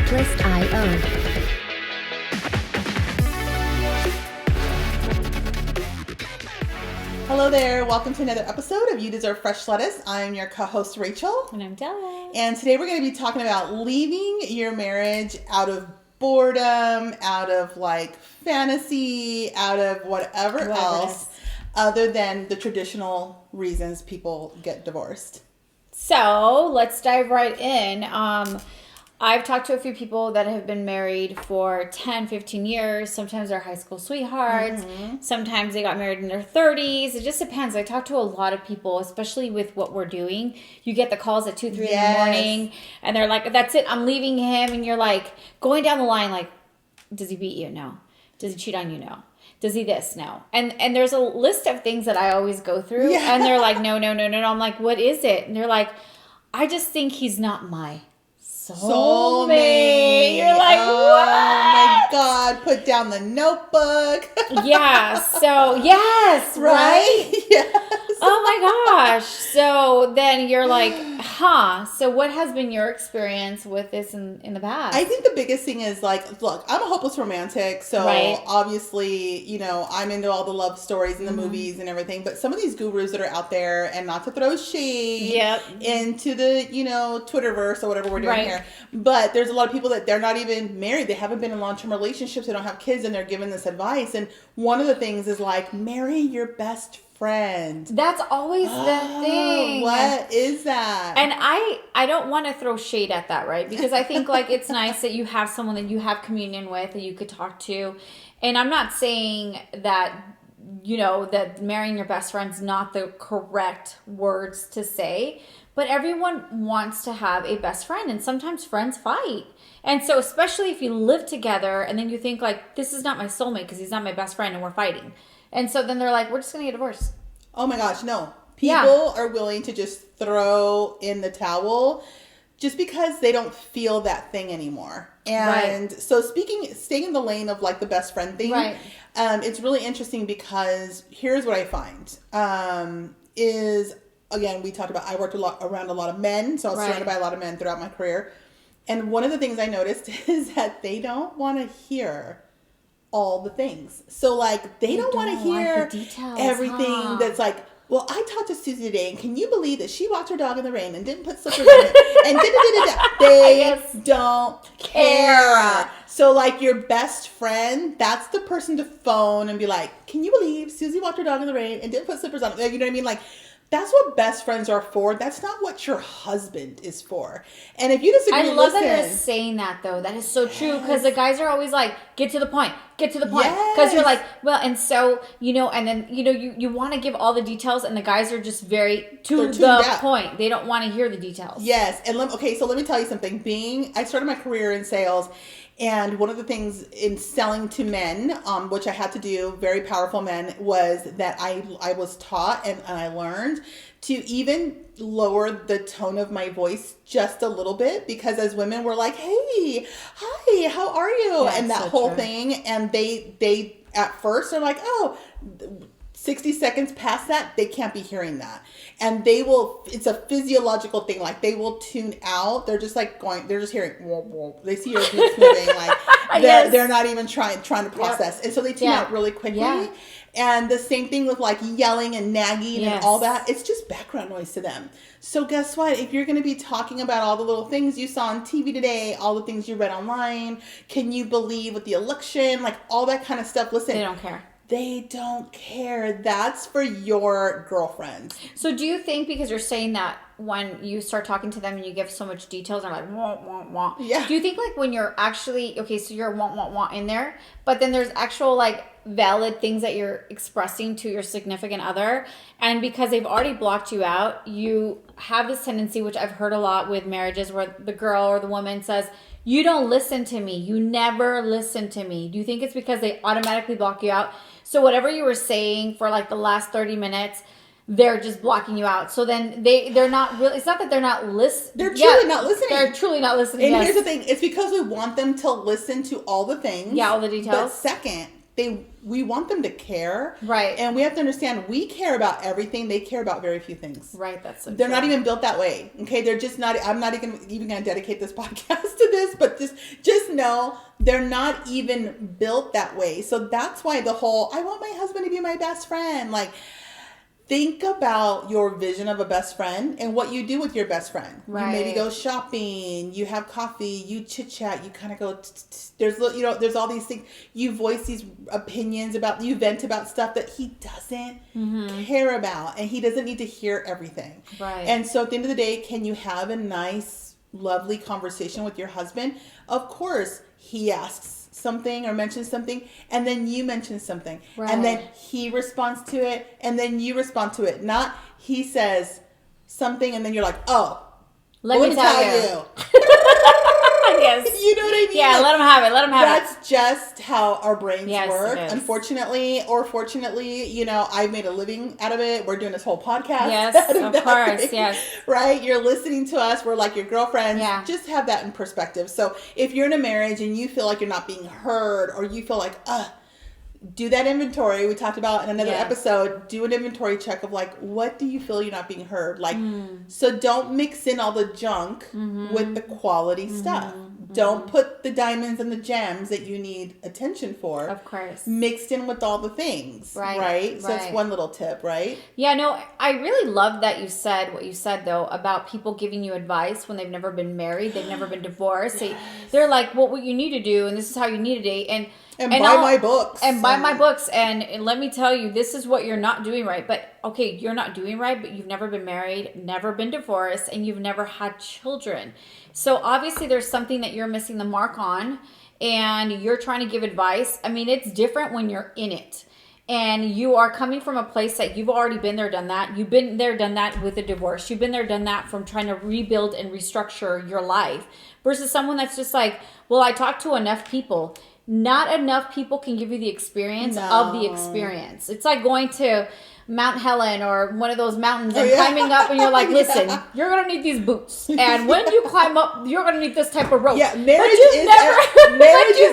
Checklist.io. Hello there. Welcome to another episode of You Deserve Fresh Lettuce. I'm your co-host, Rachel. And I'm Delia. And today we're going to be talking about leaving your marriage out of boredom, out of like fantasy, out of whatever else other than the traditional reasons people get divorced. So let's dive right in. I've talked to a few people that have been married for 10, 15 years. Sometimes they're high school sweethearts. Mm-hmm. Sometimes they got married in their 30s. It just depends. I talk to a lot of people, especially with what we're doing. You get the calls at 2, 3 in the morning, and they're like, that's it, I'm leaving him. And you're like, going down the line, like, does he beat you? No. Does he cheat on you? No. Does he this? No. And there's a list of things that I always go through. Yeah. And they're like, no. I'm like, what is it? And they're like, I just think he's not my soulmate. You're like, what? Oh my God, put down the notebook. Yeah, so, yes, right? Yes. Oh my gosh. So then you're like, so what has been your experience with this in the past? I think the biggest thing is like, look, I'm a hopeless romantic. So obviously, you know, I'm into all the love stories and the movies and everything. But some of these gurus that are out there, and not to throw shade into the, you know, Twitterverse or whatever we're doing here. But there's a lot of people that they're not even married. They haven't been in long-term relationships. They don't have kids, and they're given this advice. And one of the things is like, marry your best friend. That's always the thing. What is that? And I don't want to throw shade at that, right? Because I think like it's nice that you have someone that you have communion with, that you could talk to. And I'm not saying that, you know, that marrying your best friend's not the correct words to say. But everyone wants to have a best friend, and sometimes friends fight. And so especially if you live together and then you think like, this is not my soulmate because he's not my best friend and we're fighting. And so then they're like, we're just going to get divorced. Oh my gosh, no. People are willing to just throw in the towel just because they don't feel that thing anymore. And so staying in the lane of like the best friend thing, it's really interesting because here's what I find is... Again, we talked about, I worked around a lot of men, so I was surrounded by a lot of men throughout my career. And one of the things I noticed is that they don't want to hear all the things. So, like, they don't want to hear everything that's like, well, I talked to Susie today, and can you believe that she walked her dog in the rain and didn't put slippers on it? And They don't care. So, like, your best friend, that's the person to phone and be like, can you believe Susie walked her dog in the rain and didn't put slippers on it? You know what I mean? Like, that's what best friends are for. That's not what your husband is for. And if you disagree, I love that you're saying that, though. That is so true. Because the guys are always like, get to the point. Get to the point. Because you're like, well, and so, you know, and then, you know, you want to give all the details, and the guys are just very to the point. They don't want to hear the details. Yes. And so let me tell you something. I started my career in sales. And one of the things in selling to men, which I had to do, very powerful men, was that I was taught and I learned to even lower the tone of my voice just a little bit, because as women we're like, hey, hi, how are you? Yeah, and that whole thing. And they at first are like, oh, 60 seconds past that, they can't be hearing that. And it's a physiological thing. Like, they will tune out. They're just like they're just hearing, whoa, whoa. They see your hips moving. Like, they're not even trying to process. And so they tune out really quickly. Yeah. And the same thing with like yelling and nagging and all that. It's just background noise to them. So guess what? If you're going to be talking about all the little things you saw on TV today, all the things you read online, can you believe with the election, like all that kind of stuff, listen. They don't care. They don't care. That's for your girlfriends. So do you think, because you're saying that when you start talking to them and you give so much details, they're like, wah, wah, wah. Yeah. Do you think like when you're actually, okay, so you're wah, wah, wah in there, but then there's actual like valid things that you're expressing to your significant other, and because they've already blocked you out, you have this tendency, which I've heard a lot with marriages, where the girl or the woman says, you don't listen to me. You never listen to me. Do you think it's because they automatically block you out? So whatever you were saying for like the last 30 minutes, they're just blocking you out. So then they're not really, it's not that they're not listening. They're truly not listening. They're truly not listening. And here's the thing. It's because we want them to listen to all the things. Yeah, all the details. But second, we want them to care. Right. And we have to understand we care about everything. They care about very few things. Right. That's so They're true. not even built that way. Okay. They're just not, I'm not even going to dedicate this podcast to this, but just know they're not even built that way. So that's why the whole, I want my husband to be my best friend. Like, think about your vision of a best friend and what you do with your best friend. Right. You maybe go shopping, you have coffee, you chit chat, you kind of go, there's all these things. You voice these opinions you vent about stuff that he doesn't care about, and he doesn't need to hear everything. Right. And so at the end of the day, can you have a nice, lovely conversation with your husband? Of course, he asks something or mentions something, and then you mention something, and then he responds to it, and then you respond to it. Not he says something and then you're like, oh, let me tell you. Yes. You know what I mean? Yeah, like, let him have it. Let him have it. That's just how our brains work. It is. Unfortunately or fortunately, you know, I've made a living out of it. We're doing this whole podcast. Yes, of course. Yes. Right? You're listening to us. We're like your girlfriends. Yeah. Just have that in perspective. So if you're in a marriage and you feel like you're not being heard, or you feel like, do that inventory we talked about in another episode. Do an inventory check of like, what do you feel you're not being heard? Like, so don't mix in all the junk with the quality stuff. Don't put the diamonds and the gems that you need attention for. Of course. Mixed in with all the things. Right? So that's one little tip, right? Yeah, no, I really love that you said what you said, though, about people giving you advice when they've never been married, they've never been divorced. Yes. They're like, well, what you need to do, and this is how you need to date, and buy my books. And buy my books. And let me tell you, this is what you're not doing right. But, okay, you're not doing right, but you've never been married, never been divorced, and you've never had children. So, obviously, there's something that you're missing the mark on, and you're trying to give advice. I mean, it's different when you're in it. And you are coming from a place that you've already been there, done that. You've been there, done that with a divorce. You've been there, done that from trying to rebuild and restructure your life. Versus someone that's just like, well, I talked to enough people. Not enough people can give you the experience of the experience. It's like going to Mount Helen or one of those mountains and climbing up, and you're like, listen, you're going to need these boots. And when you climb up, you're going to need this type of rope. Yeah, marriage is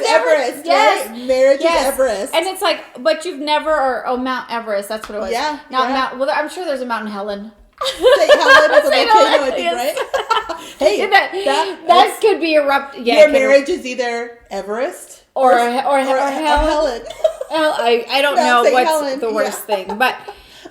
Everest, yes, right? Marriage is Everest. And it's like, but you've never, Mount Everest, that's what it was. Yeah. Well, I'm sure there's a Mount Helen. St. Helen is a volcano, I think, right? Hey, that could be erupted. Yeah, your marriage is either Everest or Helen. I don't know what's Helen. the worst thing, but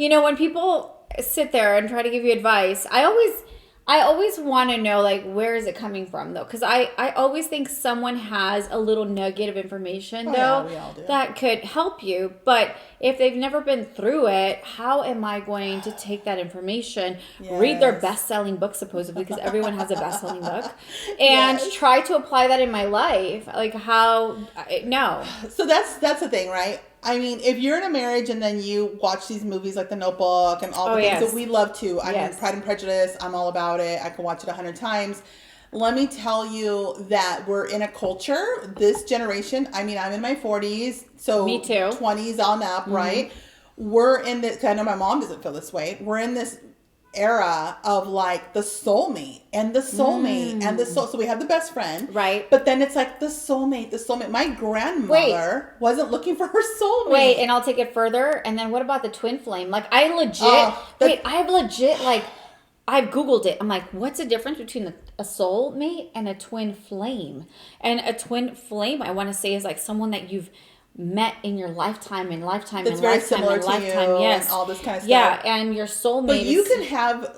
you know, when people sit there and try to give you advice, I always want to know, like, where is it coming from, though? Because I always think someone has a little nugget of information, though, we all do. that could help you. But if they've never been through it, how am I going to take that information, read their best-selling book, supposedly, because everyone has a best-selling book, and try to apply that in my life? Like, how? No. So that's the thing, right? I mean, if you're in a marriage and then you watch these movies like The Notebook and all the things that we love to, I mean, Pride and Prejudice, I'm all about it. I can watch it 100 times. Let me tell you that we're in a culture, this generation, I mean, I'm in my 40s, so me too. 20s on up, right? We're in this, I know my mom doesn't feel this way. We're in this era of like the soulmate and the soulmate and the soul. So we have the best friend, right? But then it's like the soulmate. My grandmother wasn't looking for her soulmate. Wait, and I'll take it further. And then what about the twin flame? Like I have I've Googled it. I'm like, what's the difference between a soulmate and a twin flame? And a twin flame, I want to say, is like someone that you've met in your lifetime and lifetime that's and very lifetime similar and to lifetime, you yes, and all this kind of stuff. Yeah, and your soulmate. But you can have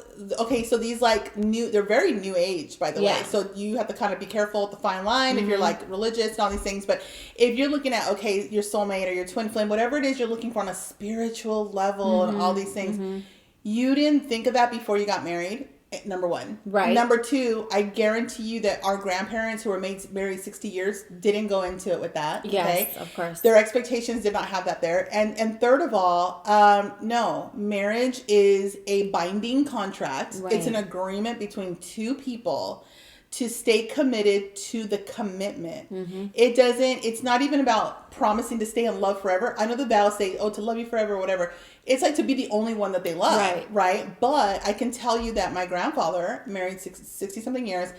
so these like they're very new age, by the way. So you have to kind of be careful with the fine line if you're like religious and all these things. But if you're looking at your soulmate or your twin flame, whatever it is you're looking for on a spiritual level and all these things, you didn't think of that before you got married. Number one. Right. Number two, I guarantee you that our grandparents who were married 60 years didn't go into it with that. Yes, of course. Their expectations did not have that there. And third of all, no, marriage is a binding contract. Right. It's an agreement between two people to stay committed to the commitment. It's not even about promising to stay in love forever. I know the vows say, to love you forever or whatever. It's like to be the only one that they love, right? But I can tell you that my grandfather, married 60-something years,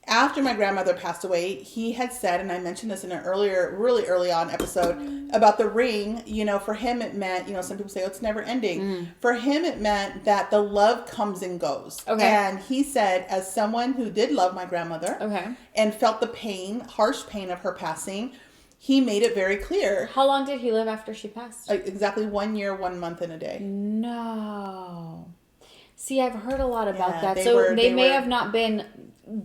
after my grandmother passed away, he had said, and I mentioned this in an earlier, really early on episode about the ring, you know, for him it meant, you know, some people say, oh, it's never ending. For him, it meant that the love comes and goes. Okay. And he said, as someone who did love my grandmother and felt the pain, harsh pain of her passing, he made it very clear. How long did he live after she passed? Exactly 1 year, 1 month, and a day. No. See, I've heard a lot about that. So they may have not been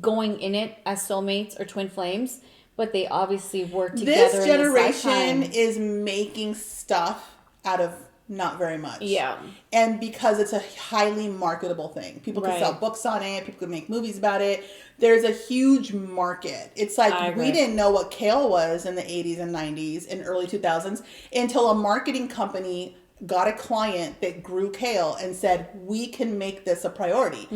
going in it as soulmates or twin flames, but they obviously were together. This generation is making stuff out of not very much. Yeah. And because it's a highly marketable thing. People can sell books on it. People can make movies about it. There's a huge market. It's like we didn't know what kale was in the 80s and 90s and early 2000s until a marketing company got a client that grew kale and said, we can make this a priority.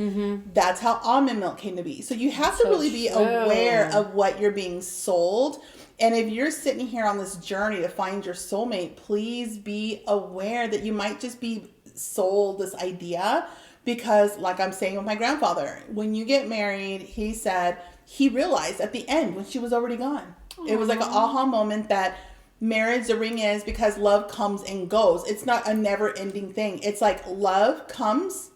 That's how almond milk came to be. So you have to really be aware of what you're being sold. And if you're sitting here on this journey to find your soulmate, please be aware that you might just be sold this idea. Because like I'm saying with my grandfather, when you get married, he said he realized at the end when she was already gone. It was like an aha moment that marriage, the ring is because love comes and goes. It's not a never ending thing. It's like love comes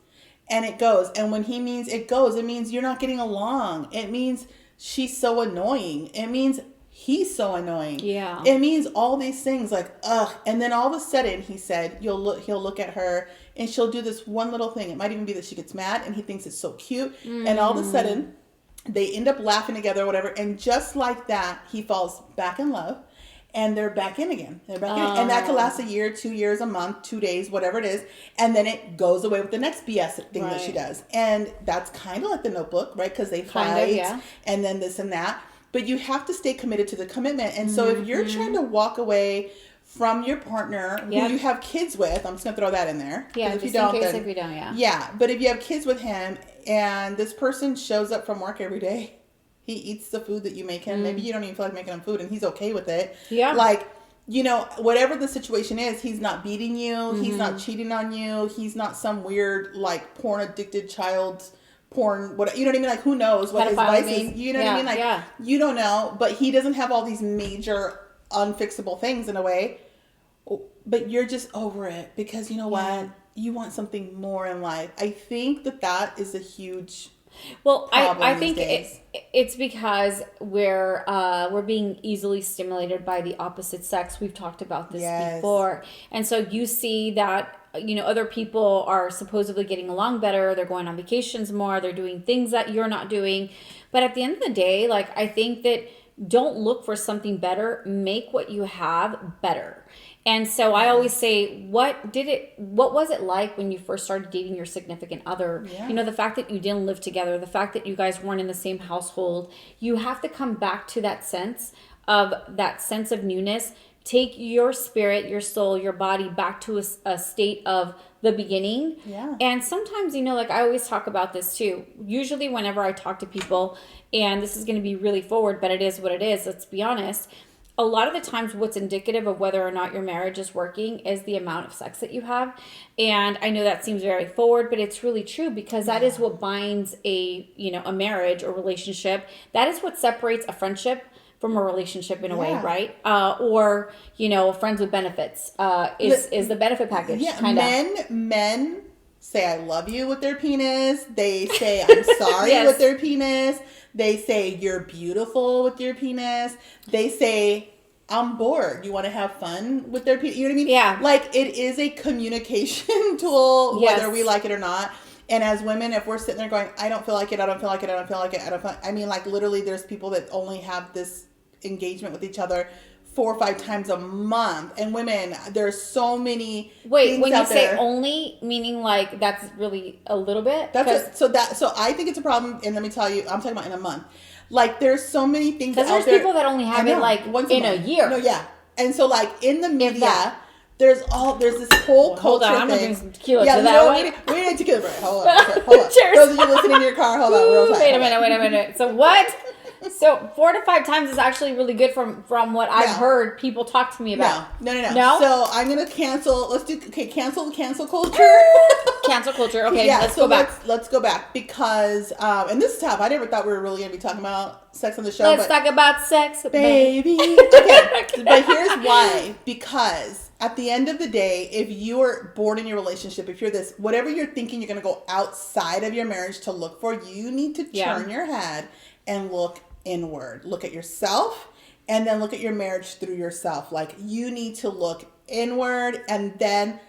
and it goes. And when he means it goes, it means you're not getting along. It means she's so annoying. It means he's so annoying. Yeah. It means all these things like, ugh. And then all of a sudden he said, he'll look at her and she'll do this one little thing. It might even be that she gets mad and he thinks it's so cute. And all of a sudden they end up laughing together or whatever. And just like that, he falls back in love. And they're back in again. They're back in. And that could last a year, 2 years, a month, 2 days, whatever it is. And then it goes away with the next BS thing that she does. And that's kind of like the Notebook, right? Because they fight and then this and that. But you have to stay committed to the commitment. And so if you're trying to walk away from your partner who you have kids with, I'm just going to throw that in there. Yeah, if just you don't, in case then, if you don't, Yeah, but if you have kids with him and this person shows up from work every day, he eats the food that you make him. Maybe you don't even feel like making him food and he's okay with it. Yeah. Like, you know, whatever the situation is, he's not beating you. He's not cheating on you. He's not some weird, like, porn addicted child porn. What, you know what I mean? Like, who knows what his vice is? You know what I mean? Like, you don't know. But he doesn't have all these major unfixable things in a way. But you're just over it because you know what? You want something more in life. I think that is a huge... Well, I think it's because we're being easily stimulated by the opposite sex. We've talked about this before. And so you see that, you know, other people are supposedly getting along better. They're going on vacations more. They're doing things that you're not doing. But at the end of the day, like, I think that don't look for something better. Make what you have better. And so I always say, what was it like when you first started dating your significant other? Yeah. You know, the fact that you didn't live together, the fact that you guys weren't in the same household, you have to come back to that sense of newness. Take your spirit, your soul, your body back to a state of the beginning. Yeah. And sometimes, you know, like I always talk about this too. Usually whenever I talk to people, and this is going to be really forward, but it is what it is. Let's be honest. A lot of the times what's indicative of whether or not your marriage is working is the amount of sex that you have. And I know that seems very forward, but it's really true because that is what binds a marriage or relationship. That is what separates a friendship from a relationship in a way, right? Or, you know, friends with benefits is the benefit package. Yeah, men say I love you with their penis. They say I'm sorry with their penis. They say you're beautiful with your penis. They say I'm bored. You want to have fun with their penis. You know what I mean? Yeah. Like it is a communication tool, whether we like it or not. And as women, if we're sitting there going, I don't feel like it, I don't feel like it, I don't feel like it, I mean, like literally there's people that only have this engagement with each other 4 or 5 times a month. And women, there's so many things when you out say there. Only, meaning like that's really a little bit? So I think it's a problem, and let me tell you, I'm talking about in a month. Like there's so many things out there. Because there's people that only have it like once in a year. No, yeah. And so like in the media, there's this whole culture hold on, thing. I'm gonna drink some tequila to that one. We need tequila break. Hold on. Cheers. Those of you listening in your car, hold on. Wait a minute. So what? So 4 to 5 times is actually really good from what I've heard people talk to me about. No. So I'm gonna cancel. Let's do cancel culture. Cancel culture. Okay, let's go back. Let's go back because and this is tough. I never thought we were really gonna be talking about sex on the show. Let's talk about sex, baby. Okay, but here's why. Because at the end of the day, if you are bored in your relationship, if you're this, whatever you're thinking, you're gonna go outside of your marriage to look for. You need to turn your head and look inward. Look at yourself and then look at your marriage through yourself. Like, you need to look inward and then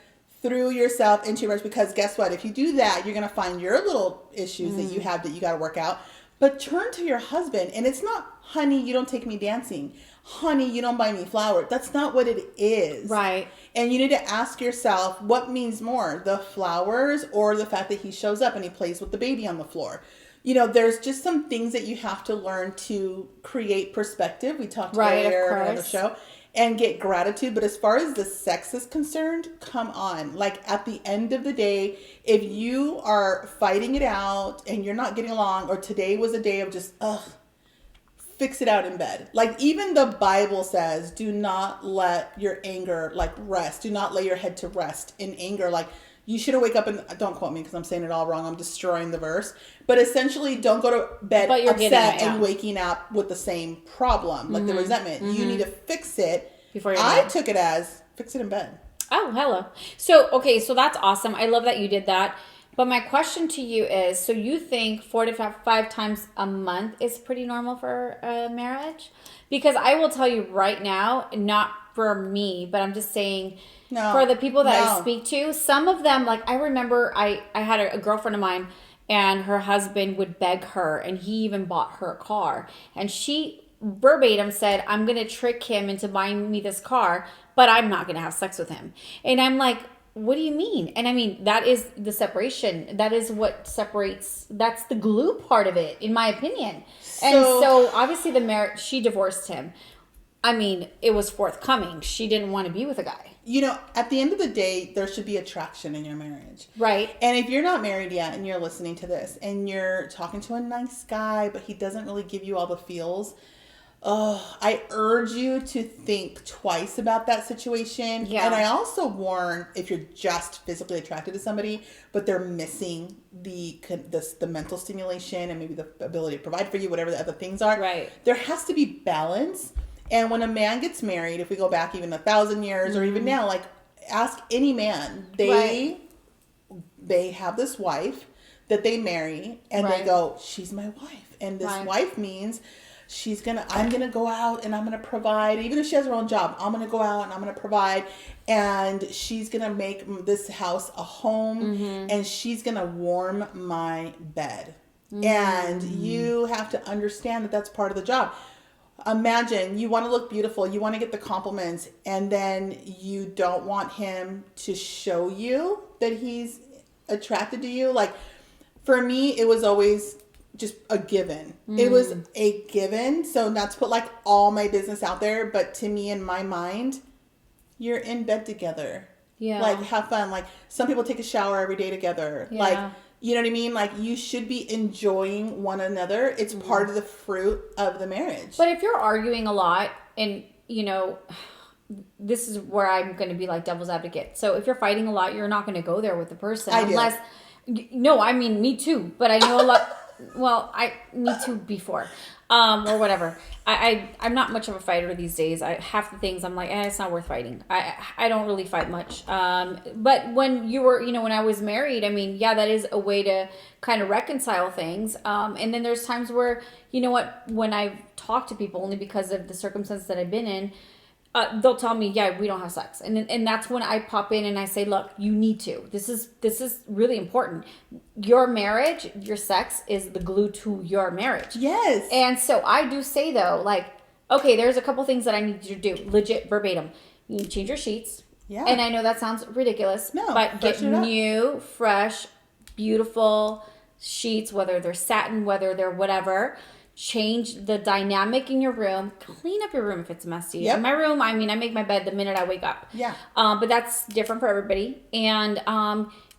through yourself into your marriage, because guess what? If you do that, you're going to find your little issues that you have that you got to work out. But turn to your husband, and it's not, honey, you don't take me dancing. Honey, you don't buy me flowers. That's not what it is. Right. And you need to ask yourself, what means more, the flowers or the fact that he shows up and he plays with the baby on the floor? You know, there's just some things that you have to learn to create perspective. We talked earlier on the show, and get gratitude. But as far as the sex is concerned, come on. Like, at the end of the day, if you are fighting it out and you're not getting along, or today was a day of just, fix it out in bed. Like, even the Bible says, do not let your anger, like, rest. Do not lay your head to rest in anger. Like, you shouldn't wake up and, don't quote me because I'm saying it all wrong. I'm destroying the verse. But essentially, don't go to bed upset and waking up with the same problem, like the resentment. You need to fix it. I took it as, fix it in bed. Oh, hello. So that's awesome. I love that you did that. But my question to you is, so you think 4 to 5 times a month is pretty normal for a marriage? Because I will tell you right now, not for me, but I'm just saying... No, for the people that I speak to, some of them, like, I remember I had a girlfriend of mine, and her husband would beg her, and he even bought her a car. And she verbatim said, I'm going to trick him into buying me this car, but I'm not going to have sex with him. And I'm like, what do you mean? And I mean, that is the separation. That is what separates, that's the glue part of it, in my opinion. And so obviously the marriage, she divorced him. I mean, it was forthcoming. She didn't want to be with a guy. You know, at the end of the day, there should be attraction in your marriage. Right. And if you're not married yet and you're listening to this and you're talking to a nice guy, but he doesn't really give you all the feels, I urge you to think twice about that situation. Yeah. And I also warn, if you're just physically attracted to somebody, but they're missing the mental stimulation and maybe the ability to provide for you, whatever the other things are. Right. There has to be balance. And when a man gets married, if we go back even 1,000 years or even now, like, ask any man, they have this wife that they marry and they go, she's my wife. And this wife means I'm going to go out and I'm going to provide. Even if she has her own job, I'm going to go out and I'm going to provide. And she's going to make this house a home and she's going to warm my bed. And you have to understand that that's part of the job. Imagine you want to look beautiful, you want to get the compliments, and then you don't want him to show you that he's attracted to you. Like, for me, it was always just a given. It was a given. So not to put like all my business out there, but to me, in my mind, you're in bed together. Yeah. Like, have fun. Like, some people take a shower every day together. Yeah. Like, you know what I mean? Like, you should be enjoying one another. It's part of the fruit of the marriage. But if you're arguing a lot, and, you know, this is where I'm going to be like devil's advocate. So if you're fighting a lot, you're not going to go there with the person. No, I mean, me too. But I know a lot. Well, me too before. Or whatever. I'm not much of a fighter these days. Half the things I'm like, it's not worth fighting. I don't really fight much. But when when I was married, I mean, yeah, that is a way to kind of reconcile things. And then there's times where, you know what, when I've talked to people, only because of the circumstances that I've been in, they'll tell me, yeah, we don't have sex. And that's when I pop in and I say, look, you need to. This is really important. Your marriage, your sex is the glue to your marriage. Yes. And so I do say, though, like, okay, there's a couple things that I need you to do, legit, verbatim. You need to change your sheets. Yeah. And I know that sounds ridiculous. No, but get new, fresh, beautiful sheets, whether they're satin, whether they're whatever. Change the dynamic in your room. Clean up your room if it's messy. Yep. In my room, I mean, I make my bed the minute I wake up. Yeah. But that's different for everybody. And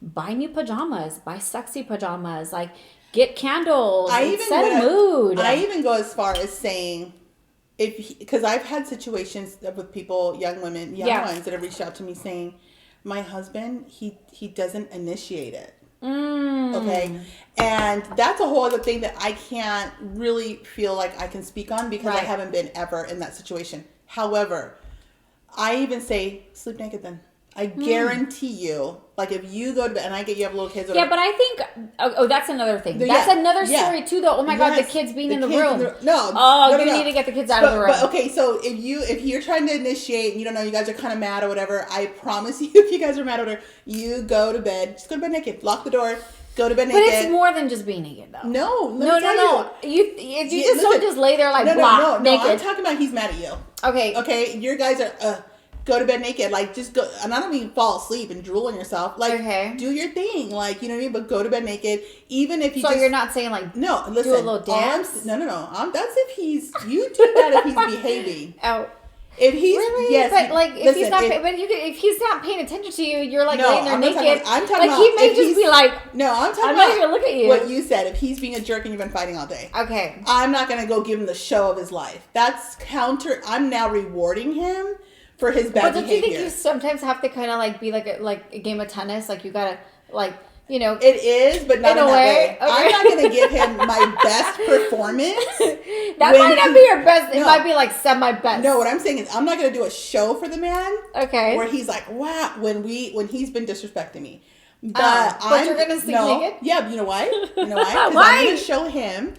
buy new pajamas. Buy sexy pajamas. Like, get candles. Set a mood. I even go as far as saying, because I've had situations with people, young women, young ones that have reached out to me saying, my husband, he doesn't initiate it. Okay. And that's a whole other thing that I can't really feel like I can speak on because I haven't been ever in that situation. However, I even say, sleep naked then. I guarantee you, like if you go to bed and I get you have little kids. Yeah, but I think that's another thing. That's another story too, though. Oh my God, the kids being in the room. You need to get the kids out of the room. But okay, so if you're trying to initiate and you don't know, you guys are kind of mad or whatever. I promise you, if you guys are mad or whatever, you go to bed. Just go to bed naked. Lock the door. Go to bed naked. But it's more than just being naked, though. No. You just don't just lay there like naked. I'm talking about he's mad at you. Okay. Your guys are. Go to bed naked, like just go, and I don't mean fall asleep and drool on yourself. Like, do your thing, like you know what I mean. But go to bed naked, even if you. So you're not saying like no, listen, do a little dance. No. That's if you do that if he's behaving. Oh, if he's yes, but like if he's not, if he's not paying attention to you, you're like laying there naked. I'm talking like he may just be like. No, I'm talking I'm about. not even look at you. What you said. If he's being a jerk and you've been fighting all day. Okay. I'm not gonna go give him the show of his life. That's counter. I'm now rewarding him for his bad behavior. But don't you think you sometimes have to kind of like be like a game of tennis? Like you gotta like you know. It is, but not in that way. Okay. I'm not gonna give him my best performance. That might not be your best. It might be like semi-best. No, what I'm saying is I'm not gonna do a show for the man. Okay. Where he's like, wow, when he's been disrespecting me. But you're gonna sleep naked? Yeah, you know why? Because I'm gonna show him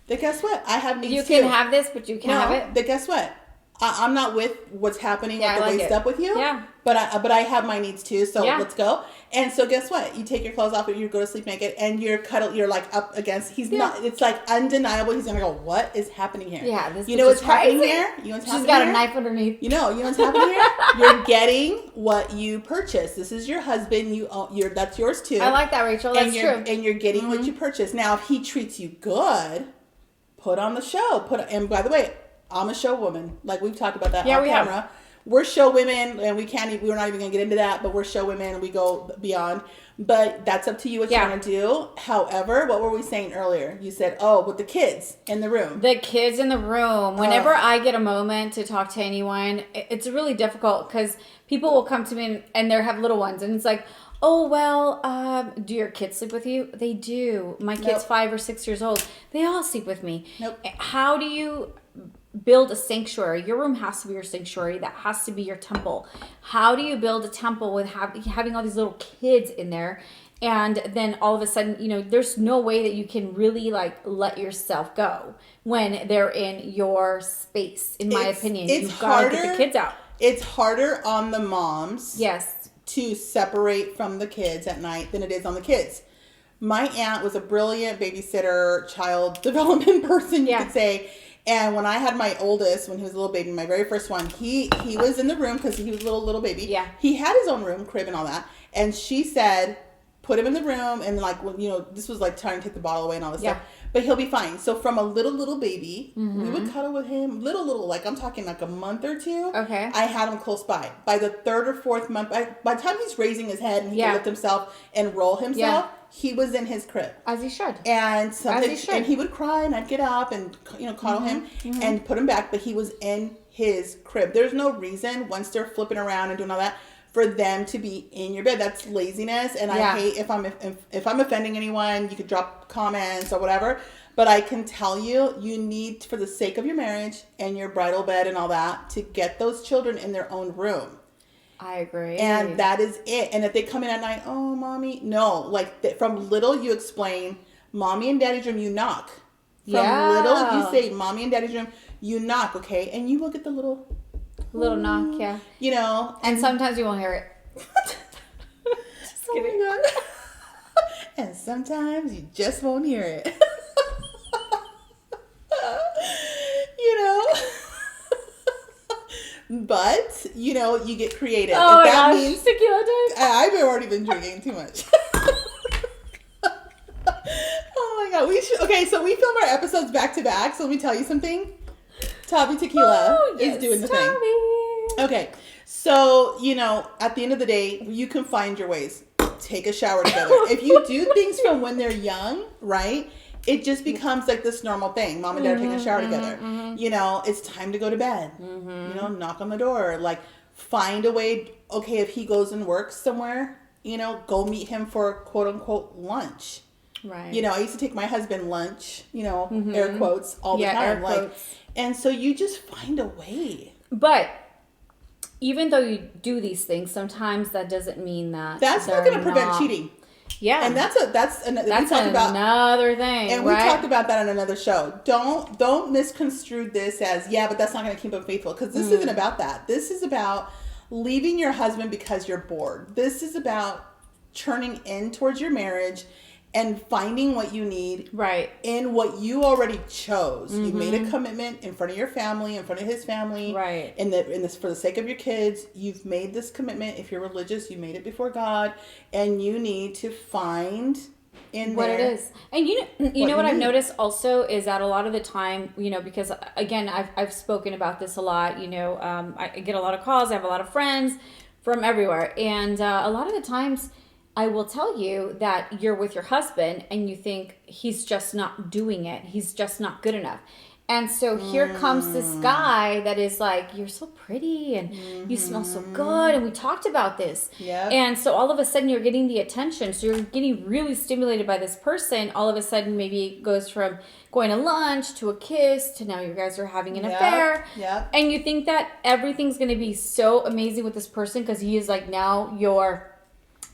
that guess what? I have needs too. You can have this, but you can't have it. But guess what? I'm not with what's happening with the waist up with you. Yeah. But I have my needs too. So let's go. And so guess what? You take your clothes off and you go to sleep naked and you're like up against. He's not. It's like undeniable. He's gonna go. What is happening here? Yeah. This you know what's happening here? You know what's happening here? She's got a knife underneath. You know what's happening here? You're getting what you purchased. This is your husband. That's yours too. I like that, Rachel. That's true. And you're getting what you purchased. Now, if he treats you good, put on the show. And by the way, I'm a show woman. Like we've talked about that on camera. Have. We're show women, and we're not even gonna get into that. But we're show women, and we go beyond. But that's up to you what you want to do. However, what were we saying earlier? You said, with the kids in the room. The kids in the room. Whenever I get a moment to talk to anyone, it's really difficult because people will come to me and they have little ones, and it's like, oh, well, do your kids sleep with you? They do. My kid's 5 or 6 years old. They all sleep with me. Nope. How do you build a sanctuary? Your room has to be your sanctuary. That has to be your temple. How do you build a temple with having all these little kids in there? And then all of a sudden, there's no way that you can really like let yourself go when they're in your space, in my opinion. You've got to get the kids out. It's harder on the moms. Yes. To separate from the kids at night than it is on the kids. My aunt was a brilliant babysitter, child development person, you could say. And when I had my oldest, when he was a little baby, my very first one, he was in the room because he was a little baby. Yeah. He had his own room, crib and all that. And she said, put him in the room. And like, this was like trying to take the bottle away and all this stuff. But he'll be fine. So from a little baby, we would cuddle with him. Little, like I'm talking like a month or two. Okay. I had him close by. By the 3rd or 4th month, by the time he's raising his head and he can lift himself and roll himself, he was in his crib. As he should. And and he would cry and I'd get up and cuddle him and put him back, but he was in his crib. There's no reason once they're flipping around and doing all that for them to be in your bed. That's laziness, and I hate if I'm offending anyone. You could drop comments or whatever, but I can tell you need, for the sake of your marriage and your bridal bed and all that, to get those children in their own room. I agree. And that is it. And if they come in at night, oh, mommy, no. Like from little, you explain, mommy and daddy's room, you knock. From little, you say, mommy and daddy's room, you knock, okay? And you will get the little knock, And sometimes you won't hear it. Just kidding. Oh my God. And sometimes you just won't hear it. But, you get creative. Oh, if that means tequila time. I've already been drinking too much. Oh my God. Okay, so we film our episodes back to back. So let me tell you something. Tavi Tequila is doing the thing. Okay. So, at the end of the day, you can find your ways. Take a shower together. If you do things from when they're young, right? it just becomes like this normal thing. Mom and dad are taking a shower together. You know, it's time to go to bed. You know, knock on the door. Like, find a way. Okay, if he goes and works somewhere, you know, go meet him for quote unquote lunch. Right. You know, I used to take my husband lunch, you know, air quotes all the time. Air like, quotes. And so you just find a way. But even though you do these things, sometimes that doesn't mean that that's not going to prevent cheating. Yeah, and that's another thing, and we talked about that on another show. Don't misconstrue this as but that's not going to keep him faithful, because this isn't about that. This is about leaving your husband because you're bored. This is about turning in towards your marriage and finding what you need in what you already chose. You made a commitment in front of your family, in front of his family, in this for the sake of your kids. You've made this commitment. If you're religious, you made it before God, and you need to find in what there it is. And you know what I've noticed also is that a lot of the time, you know, because again, I've spoken about this a lot. You know, I get a lot of calls. I have a lot of friends from everywhere, and a lot of the times, I will tell you that you're with your husband and you think he's just not doing it. He's just not good enough. And so here comes this guy that is like, you're so pretty and you smell so good. And we talked about this. Yeah. And so all of a sudden you're getting the attention. So you're getting really stimulated by this person. All of a sudden maybe it goes from going to lunch to a kiss to now you guys are having an affair. Yeah. And you think that everything's going to be so amazing with this person because he is like now your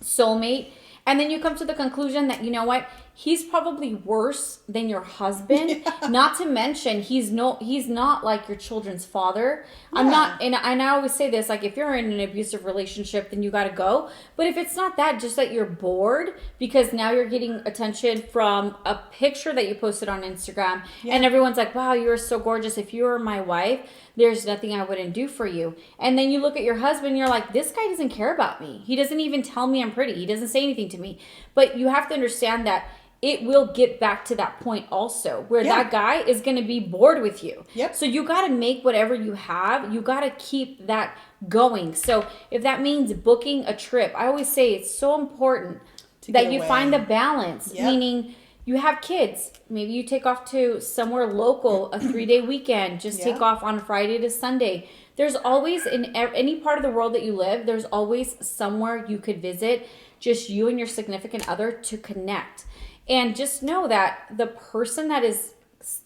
soulmate, and then you come to the conclusion that, you know what, he's probably worse than your husband. Not to mention he's not like your children's father. I'm not, and I always say this, like, if you're in an abusive relationship, then you got to go. But if it's not that, just that you're bored because now you're getting attention from a picture that you posted on Instagram, and everyone's like, wow, you're so gorgeous. If you were my wife, there's nothing I wouldn't do for you. And then you look at your husband, you're like, this guy doesn't care about me. He doesn't even tell me I'm pretty. He doesn't say anything to me. But you have to understand that it will get back to that point also where that guy is going to be bored with you. Yep. So you got to make whatever you have, you got to keep that going. So if that means booking a trip, I always say it's so important that you find a balance, meaning you have kids. Maybe you take off to somewhere local, a 3-day weekend. Just take off on Friday to Sunday. There's always, in any part of the world that you live, there's always somewhere you could visit, just you and your significant other to connect. And just know that the person that is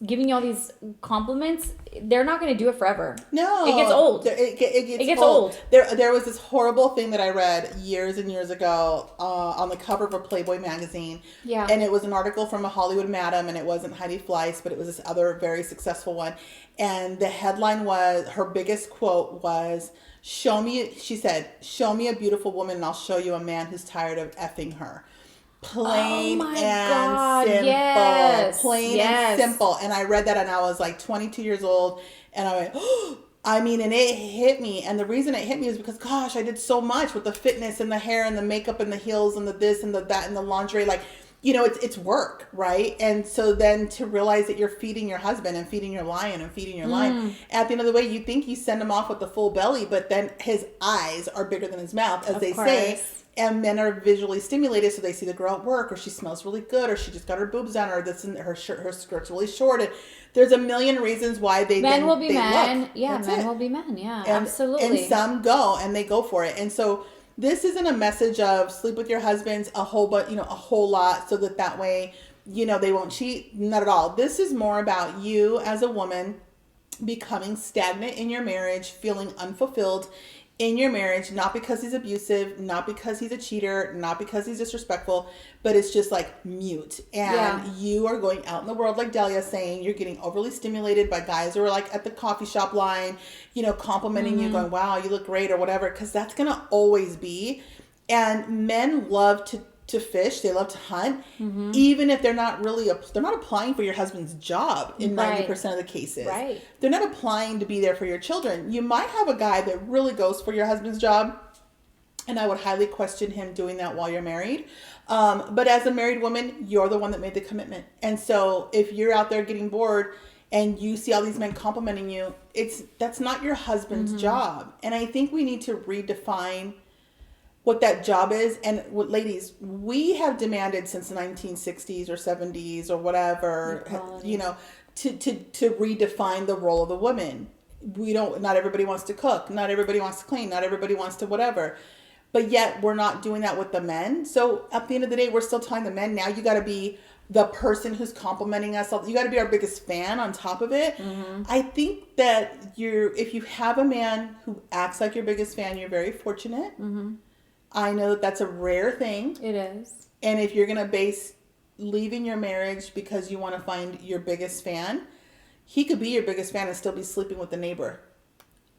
giving you all these compliments, they're not going to do it forever. No. It gets old. It gets old. There was this horrible thing that I read years and years ago on the cover of a Playboy magazine. Yeah. And it was an article from a Hollywood madam, and it wasn't Heidi Fleiss, but it was this other very successful one. And the headline was, her biggest quote was, she said, show me a beautiful woman and I'll show you a man who's tired of effing her. Plain and simple. Yes. Plain and simple. And I read that and I was like 22 years old, and I went, oh, I mean, and it hit me. And the reason it hit me is because, gosh, I did so much with the fitness and the hair and the makeup and the heels and the this and the that and the lingerie. Like, you know, it's work, right? And so then to realize that you're feeding your husband and feeding your lion and feeding your lion, at the end of the way, you think you send him off with the full belly, but then his eyes are bigger than his mouth, as they say. And men are visually stimulated, so they see the girl at work, or she smells really good, or she just got her boobs on, or this and her skirt's really short. And there's a million reasons why men will be men. Look. Yeah, That's men it. will be men. Yeah, and, absolutely. And some go for it. And so this isn't a message of sleep with your husbands a whole lot, so that way, you know, they won't cheat. Not at all. This is more about you as a woman becoming stagnant in your marriage, feeling unfulfilled in your marriage, not because he's abusive, not because he's a cheater, not because he's disrespectful, but it's just like mute. And you are going out in the world, like Delia saying, you're getting overly stimulated by guys who are like at the coffee shop line, you know, complimenting you, going, wow, you look great, or whatever, because that's going to always be. And men love to fish, they love to hunt, even if they're not applying for your husband's job in 90% of the cases. Right. They're not applying to be there for your children. You might have a guy that really goes for your husband's job, and I would highly question him doing that while you're married. But as a married woman, you're the one that made the commitment. And so if you're out there getting bored and you see all these men complimenting you, that's not your husband's job. And I think we need to redefine what that job is. And what, ladies, we have demanded since the 1960s or 70s or whatever, Equality. you know, to redefine the role of the woman. We don't, not everybody wants to cook, not everybody wants to clean, not everybody wants to whatever. But yet we're not doing that with the men. So at the end of the day, we're still telling the men, now you got to be the person who's complimenting us. You got to be our biggest fan on top of it. Mm-hmm. I think that if you have a man who acts like your biggest fan, you're very fortunate. Mm-hmm. I know that that's a rare thing. It is. And if you're going to base leaving your marriage because you want to find your biggest fan, he could be your biggest fan and still be sleeping with the neighbor.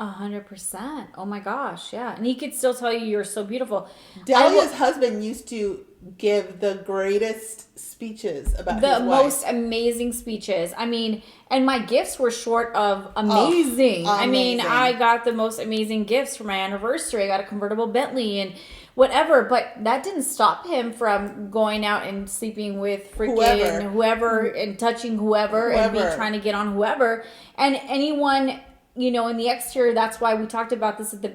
100%. Oh my gosh, yeah. And he could still tell you you're so beautiful. Delia's husband used to give the greatest speeches about his wife. The most amazing speeches. I mean, and my gifts were short of amazing. Oh, I mean, amazing. I got the most amazing gifts for my anniversary. I got a convertible Bentley and whatever, but that didn't stop him from going out and sleeping with freaking whoever and touching whoever and be trying to get on whoever. And anyone, you know, in the exterior, that's why we talked about this at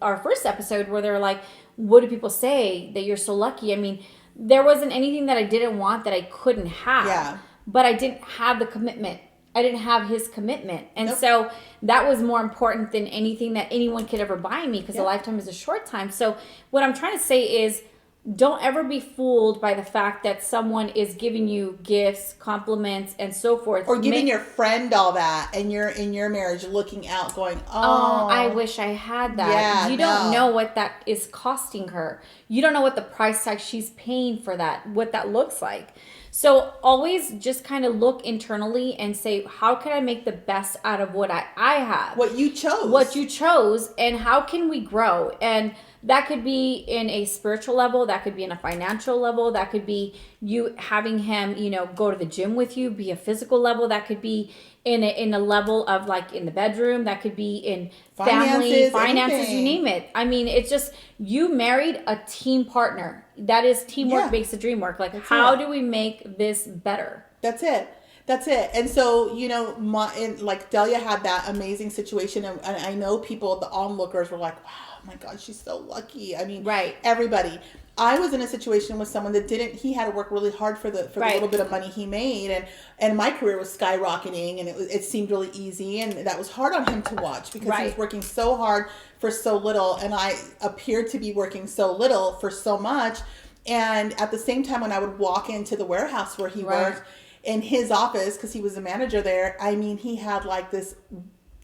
our first episode where they're like, what do people say that you're so lucky? I mean, there wasn't anything that I didn't want that I couldn't have. Yeah. But I didn't have the commitment. I didn't have his commitment. And Nope. so that was more important than anything that anyone could ever buy me because a lifetime is a short time. So what I'm trying to say is don't ever be fooled by the fact that someone is giving you gifts, compliments, and so forth. Or giving your friend all that and you're in your marriage looking out going, oh, I wish I had that. Yeah, You don't know what that is costing her. You don't know what the price tag she's paying for that, what that looks like. So always just kind of look internally and say, how can I make the best out of what I have? What you chose. What you chose, and how can we grow? And that could be in a spiritual level, that could be in a financial level, that could be you having him, you know, go to the gym with you, be a physical level, that could be in a level of like in the bedroom, that could be in family, finances, anything. You name it. I mean, it's just you married a team partner. That is teamwork makes the dream work. Like, how do we make this better? That's it. That's it. And so, you know, like Delia had that amazing situation. And I know people, the onlookers were like, wow, my God, she's so lucky. I mean, everybody. I was in a situation with someone that he had to work really hard for the little bit of money he made. And my career was skyrocketing and it seemed really easy. And that was hard on him to watch because he was working so hard for so little. And I appeared to be working so little for so much. And at the same time, when I would walk into the warehouse where he worked, in his office, because he was a manager there, I mean, he had like this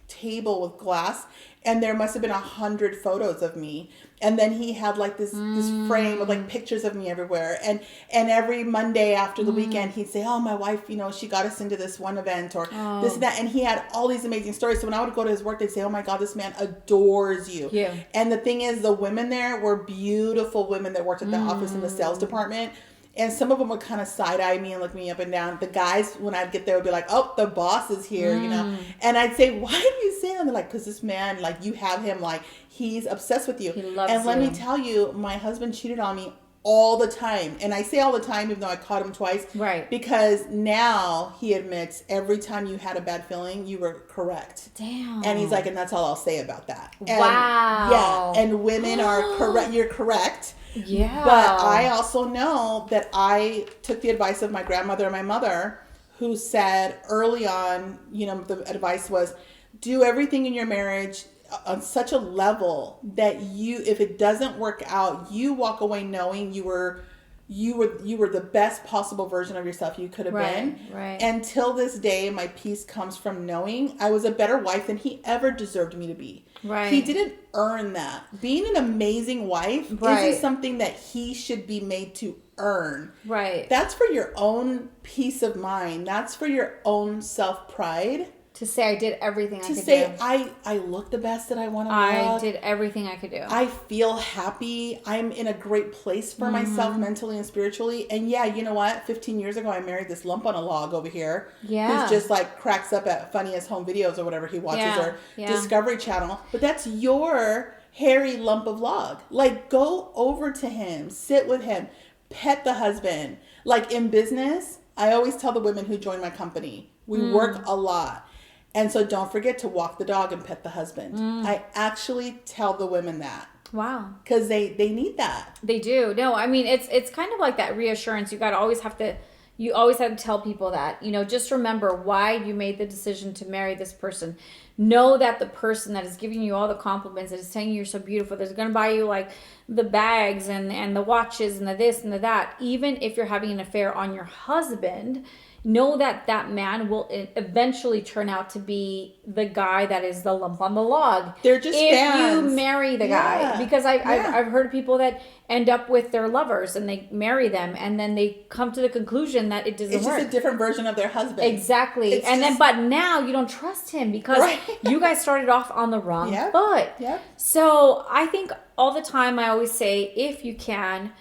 table with glass and there must have been 100 photos of me. And then he had like this frame with like pictures of me everywhere. And every Monday after the weekend, he'd say, oh, my wife, you know, she got us into this one event or this and that. And he had all these amazing stories. So when I would go to his work, they'd say, oh my God, this man adores you. Yeah. And the thing is, the women there were beautiful women that worked at the office in the sales department. And some of them would kind of side-eye me and look me up and down. The guys, when I'd get there, would be like, oh, the boss is here, you know. And I'd say, why do you say that? And they're like, because this man, like, you have him, like, he's obsessed with you. He loves and let you. me tell you, my husband cheated on me all the time. And I say all the time, even though I caught him twice. Right. Because now he admits every time you had a bad feeling, you were correct. Damn. And he's like, and that's all I'll say about that. And, wow. Yeah. And women are correct. You're correct. Yeah. But I also know that I took the advice of my grandmother and my mother, who said early on, you know, the advice was do everything in your marriage on such a level that if it doesn't work out, you walk away knowing you were the best possible version of yourself you could have been. Right. Until this day, my peace comes from knowing I was a better wife than he ever deserved me to be. Right. He didn't earn that. Being an amazing wife isn't something that he should be made to earn. Right. That's for your own peace of mind. That's for your own self-pride. To say I did everything I could do. To say I look the best that I want to look. I did everything I could do. I feel happy. I'm in a great place for myself mentally and spiritually. And yeah, you know what? 15 years ago, I married this lump on a log over here. Yeah. Who's just like cracks up at Funniest Home Videos or whatever he watches or Discovery Channel. But that's your hairy lump of log. Like, go over to him. Sit with him. Pet the husband. Like, in business, I always tell the women who join my company, we work a lot. And so don't forget to walk the dog and pet the husband. I actually tell the women that. Wow. Because they need that. They do. No, I mean, it's kind of like that reassurance. You always have to tell people that, just remember why you made the decision to marry this person. Know that the person that is giving you all the compliments, that is saying you're so beautiful, that's going to buy you like the bags and the watches and the this and the that, even if you're having an affair on your husband, know that that man will eventually turn out to be the guy that is the lump on the log. They're just if fans. You marry the guy. Because I've heard people that end up with their lovers and they marry them and then they come to the conclusion that it doesn't work. It's just a different version of their husband. Exactly. But now you don't trust him because you guys started off on the wrong foot. Yep. So I think all the time I always say, if you can,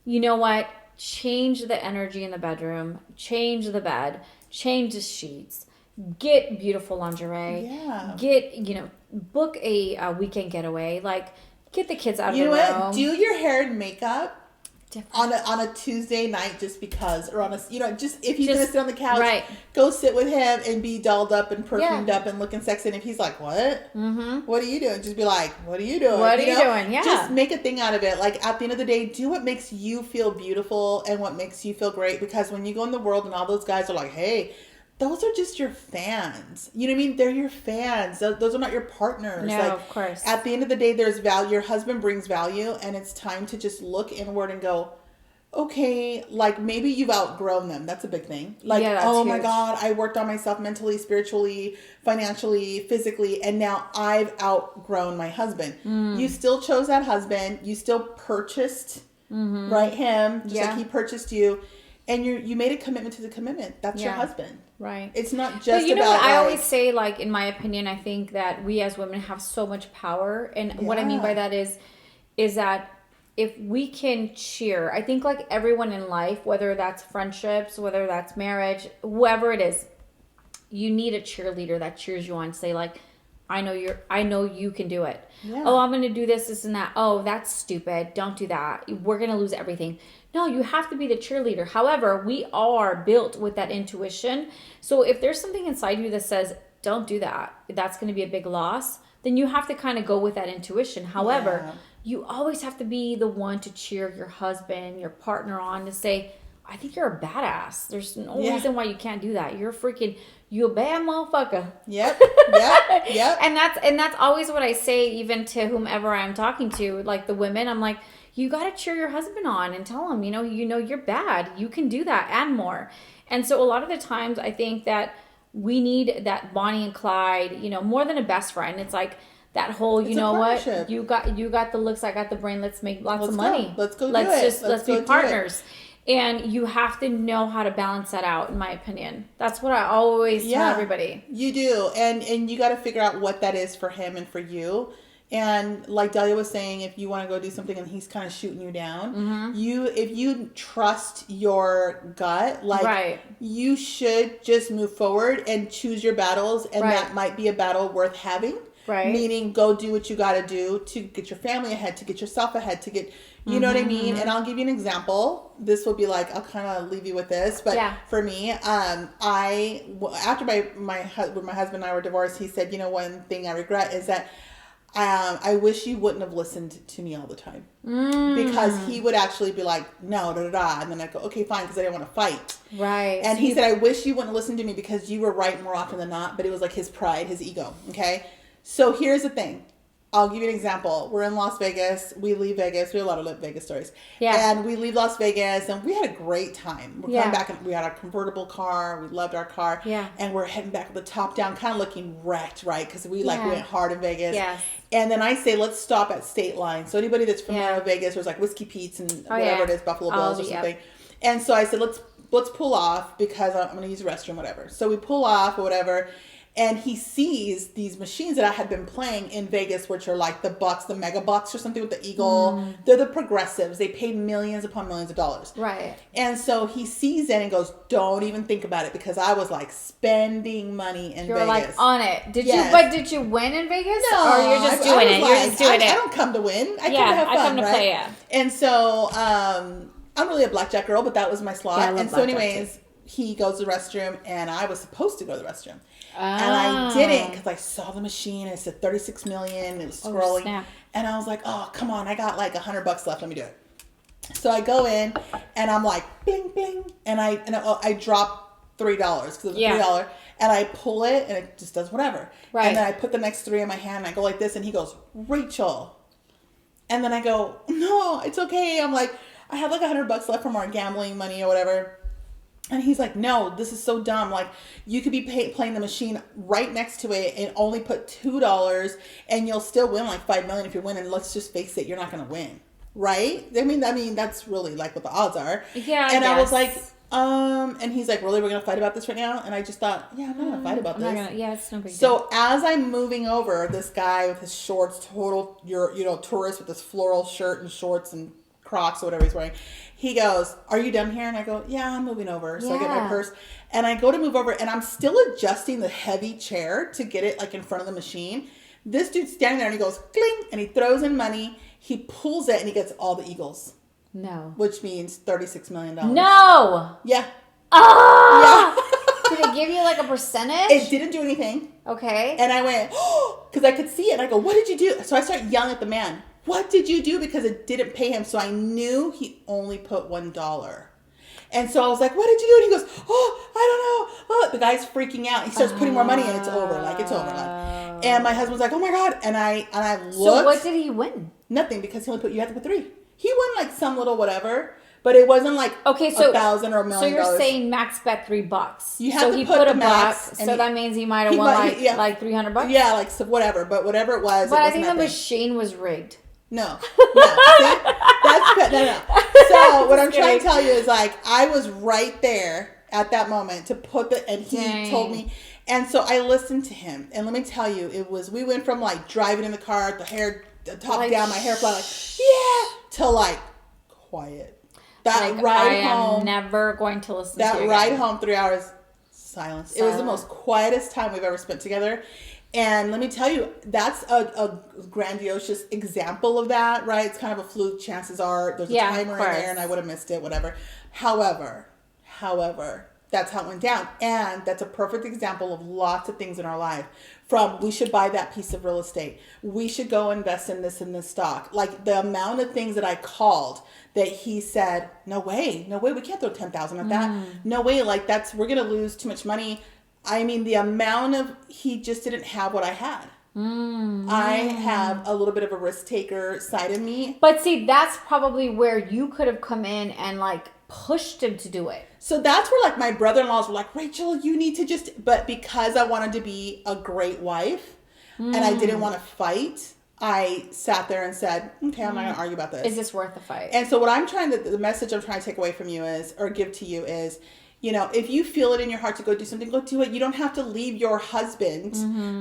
you know what? Change the energy in the bedroom, change the bed, change the sheets, get beautiful lingerie, get, book a weekend getaway, like get the kids out of the room. You know what? Do your hair and makeup on a Tuesday night just because, or on a, just if he's going to sit on the couch, go sit with him and be dolled up and perfumed up and looking sexy. And if he's like, what? Mm-hmm. What are you doing? Just be like, what are you doing? What are you doing? Yeah. Just make a thing out of it. Like at the end of the day, do what makes you feel beautiful and what makes you feel great. Because when you go in the world and all those guys are like, hey, those are just your fans. You know what I mean? They're your fans. Those are not your partners. No, of course. At the end of the day, there's value. Your husband brings value, and it's time to just look inward and go, okay, like maybe you've outgrown them. That's a big thing. Like, oh my God, I worked on myself mentally, spiritually, financially, physically, and now I've outgrown my husband. You still chose that husband. You still purchased, him, just like he purchased you. And you made a commitment to the commitment. That's your husband. Right. It's not just about what I always say, like, in my opinion, I think that we as women have so much power. And what I mean by that is that if we can cheer, I think like everyone in life, whether that's friendships, whether that's marriage, whoever it is, you need a cheerleader that cheers you on. Say like, I know you can do it. Yeah. Oh, I'm going to do this and that. Oh, that's stupid. Don't do that. We're going to lose everything. No, you have to be the cheerleader. However, we are built with that intuition. So if there's something inside you that says, don't do that, that's going to be a big loss, then you have to kind of go with that intuition. However, you always have to be the one to cheer your husband, your partner on, to say, I think you're a badass. There's no reason why you can't do that. You're you a bad motherfucker. Yep. And that's always what I say, even to whomever I'm talking to, like the women. I'm like, you got to cheer your husband on and tell him, you're bad. You can do that and more. And so a lot of the times I think that we need that Bonnie and Clyde, more than a best friend. It's like that whole, you know what, you got the looks, I got the brain. Let's make lots of money. Let's go. Let's be partners. And you have to know how to balance that out, in my opinion. That's what I always tell everybody. You do. And you got to figure out what that is for him and for you. And like Delia was saying, if you want to go do something and he's kind of shooting you down, if you trust your gut, you should just move forward and choose your battles. And that might be a battle worth having. Right. Meaning go do what you got to do to get your family ahead, to get yourself ahead, to get, you know what I mean? And I'll give you an example. This will be like, I'll kind of leave you with this. But for me, after when my husband and I were divorced, he said, one thing I regret is that I wish you wouldn't have listened to me all the time. Because he would actually be like, no, and then I'd go, okay, fine, because I didn't want to fight. Right. And he said, I wish you wouldn't listen to me because you were right more often than not, but it was like his pride, his ego, okay? So here's the thing. I'll give you an example. We're in Las Vegas. We leave Vegas. We have a lot of Vegas stories. Yeah. And we leave Las Vegas, and we had a great time. We're coming back, and we had our convertible car. We loved our car. Yeah. And we're heading back with the top down, kind of looking wrecked, right? Because we went hard in Vegas. Yes. And then I say, let's stop at State Line. So anybody that's familiar with Vegas, there's like Whiskey Pete's and whatever it is, Buffalo Bills or something. And so I said, let's pull off because I'm going to use the restroom, whatever. So we pull off or whatever. And he sees these machines that I had been playing in Vegas, which are like the Bucks, the Mega Bucks or something with the eagle. They're the progressives. They pay millions upon millions of dollars. Right. And so he sees it and goes, don't even think about it, because I was like spending money in Vegas. You were like on it. Did you win in Vegas? No. Or you're just doing it? You're just doing it. I don't come to win. I come to have fun, I come to play, And so I'm really a blackjack girl, but that was my slot. Yeah, and so anyways, he goes to the restroom, and I was supposed to go to the restroom. And I didn't, because I saw the machine. It said 36 million. It was scrolling. And I was like, oh, come on. I got like $100 left. Let me do it. So I go in and I'm like, bling, bling. And I drop $3 because it was $3. And I pull it and it just does whatever. Right. And then I put the next 3 in my hand and I go like this and he goes, Rachel. And then I go, no, it's okay. I'm like, I have like $100 left from our gambling money or whatever. And he's like, no, this is so dumb. Like, you could be playing the machine right next to it and only put $2 and you'll still win like $5 million if you win. And let's just face it, you're not going to win. Right? I mean, that's really like what the odds are. Yeah. And I was like, and he's like, really, we're going to fight about this right now? And I just thought, yeah, I'm not going to fight about this. It's no big deal. So as I'm moving over, this guy with his shorts, total, tourist with this floral shirt and shorts and Crocs or whatever he's wearing, he goes, are you done here? And I go, yeah, I'm moving over. So I get my purse and I go to move over and I'm still adjusting the heavy chair to get it like in front of the machine. This dude's standing there and he goes, cling, and he throws in money. He pulls it and he gets all the Eagles. No. Which means $36 million. No. Yeah. Ah! Yeah. Did it give you like a percentage? It didn't do anything. Okay. And I went, oh, because I could see it. And I go, what did you do? So I start yelling at the man. What did you do? Because it didn't pay him. So I knew he only put $1. And so I was like, what did you do? And he goes, oh, I don't know. Oh, the guy's freaking out. He starts putting more money and it's over. Like, it's over. Like, and my husband's like, oh my God. And I looked. So what did he win? Nothing, because you have to put 3. He won like some little whatever, but it wasn't like $1,000 or $1 million. So you're saying max bet $3. You have to put a max. So that means he might have won like $300. Yeah, like so whatever. But whatever it was. But I think the machine was rigged. No. See? No. So what I'm trying to tell you is like I was right there at that moment to put and he told me. And so I listened to him. And let me tell you, we went from like driving in the car, the top like, down, my hair flying like, yeah, to like quiet. That like, ride home. I am never going to listen to that ride home, 3 hours, silence. It was the most quietest time we've ever spent together. And let me tell you, that's a grandiose example of that, right? It's kind of a fluke. Chances are there's a timer in there and I would have missed it, whatever. However, that's how it went down. And that's a perfect example of lots of things in our life. From we should buy that piece of real estate. We should go invest in this stock. Like the amount of things that I called that he said, no way, we can't throw 10,000 at that. No way, like we're going to lose too much money. I mean, the amount of, he just didn't have what I had. I have a little bit of a risk taker side of me. But see, that's probably where you could have come in and like pushed him to do it. So that's where like my brother-in-laws were like, Rachel, you need to but because I wanted to be a great wife and I didn't want to fight, I sat there and said, okay, I'm not going to argue about this. Is this worth the fight? And so the message I'm trying to take away from you or give to you is, if you feel it in your heart to go do something, go do it. You don't have to leave your husband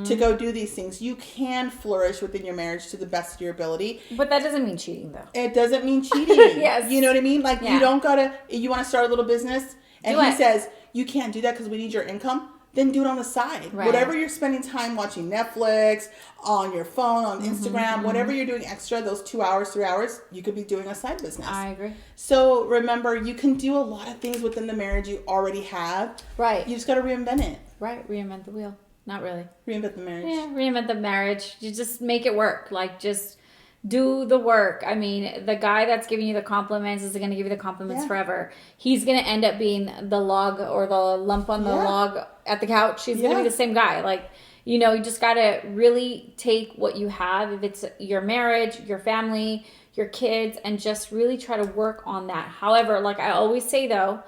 to go do these things. You can flourish within your marriage to the best of your ability. But that doesn't mean cheating, though. It doesn't mean cheating. Yes. You know what I mean? Like, you don't you want to start a little business, and he says, you can't do that because we need your income. Then do it on the side. Right. Whatever you're spending time watching Netflix, on your phone, on Instagram, whatever you're doing extra, those 2 hours, 3 hours, you could be doing a side business. I agree. So remember, you can do a lot of things within the marriage you already have. Right. You just got to reinvent it. Right. Reinvent the wheel. Not really. Reinvent the marriage. Yeah, reinvent the marriage. You just make it work. Like, just do the work. I mean, the guy that's giving you the compliments is going to give you the compliments forever. He's going to end up being the log or the lump on the log at the couch. He's going to be the same guy. Like, you just got to really take what you have, if it's your marriage, your family, your kids, and just really try to work on that. However, like I always say though,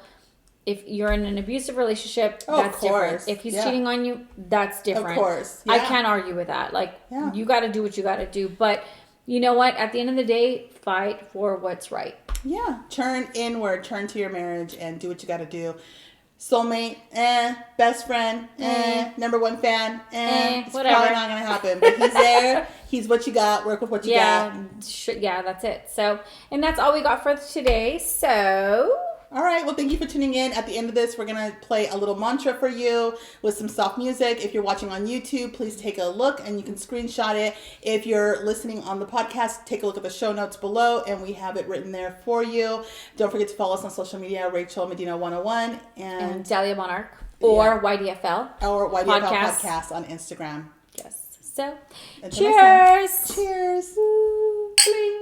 if you're in an abusive relationship, that's different. If he's cheating on you, that's different. Of course. I can't argue with that. Like, you got to do what you got to do. But you know what? At the end of the day, fight for what's right. Yeah. Turn inward. Turn to your marriage and do what you got to do. Soulmate, best friend, number one fan, it's whatever. Probably not going to happen. But he's there. He's what you got. Work with what you got. Yeah, that's it. So, and that's all we got for today. So... All right. Well, thank you for tuning in. At the end of this, we're going to play a little mantra for you with some soft music. If you're watching on YouTube, please take a look and you can screenshot it. If you're listening on the podcast, take a look at the show notes below and we have it written there for you. Don't forget to follow us on social media, Rachel Medina 101 and Delia Monarch or YDFL. Or YDFL podcast on Instagram. Yes. So, cheers. Cheers. Woo. Bling.